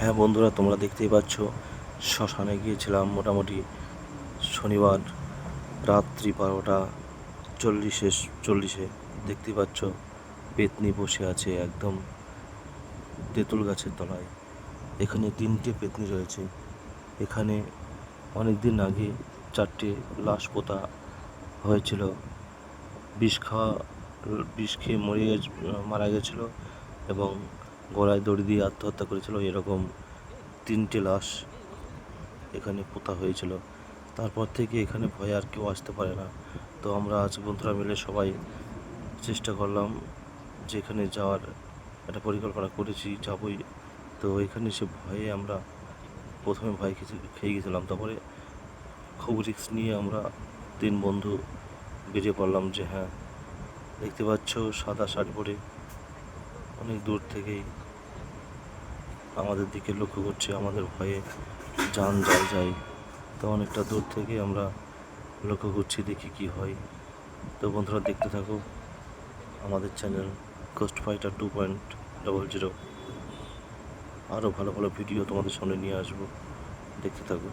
হ্যাঁ বন্ধুরা, তোমরা দেখতেই পাচ্ছ শ্মশানে গিয়েছিলাম মোটামুটি শনিবার রাত্রি 12:40 দেখতেই পাচ্ছ পেতনি বসে আছে একদম তেঁতুল গাছের তলায়। এখানে 3টে পেতনি রয়েছে। এখানে অনেক দিন আগে 4টে লাশ পোতা হয়েছিল। বিষ খাওয়া বিষ খেয়ে মারা গেছিল এবং গলায় দড়ি দিয়ে আত্মহত্যা করেছিল। এরকম 3টে লাশ এখানে পোতা হয়েছিল। তারপর থেকে এখানে ভয়ে আর কেউ আসতে পারে না। তো আমরা আজ বন্ধুরা মিলে সবাই চেষ্টা করলাম যে এখানে যাওয়ার একটা পরিকল্পনা করেছি, যাবই। তো এখানে সে ভয়ে আমরা প্রথমে ভয় খেয়ে গেছিলাম, তারপরে খুব রিস্ক নিয়ে আমরা 3 বন্ধু বেরিয়ে পড়লাম। যে হ্যাঁ, দেখতে পাচ্ছ সাদা শাড়ি পরে অনেক দূর থেকেই আমাদের দিকে লক্ষ্য করছে, আমাদের ভয়ে জান যায়। তো অনেকটা দূর থেকে আমরা লক্ষ্য করছি, দেখি কি হয়। তো বন্ধুরা দেখতে থাকো আমাদের চ্যানেল কোস্ট ফাইটার 2.00। আরও ভালো ভালো ভিডিও তোমাদের সামনে নিয়ে আসবো, দেখতে থাকো।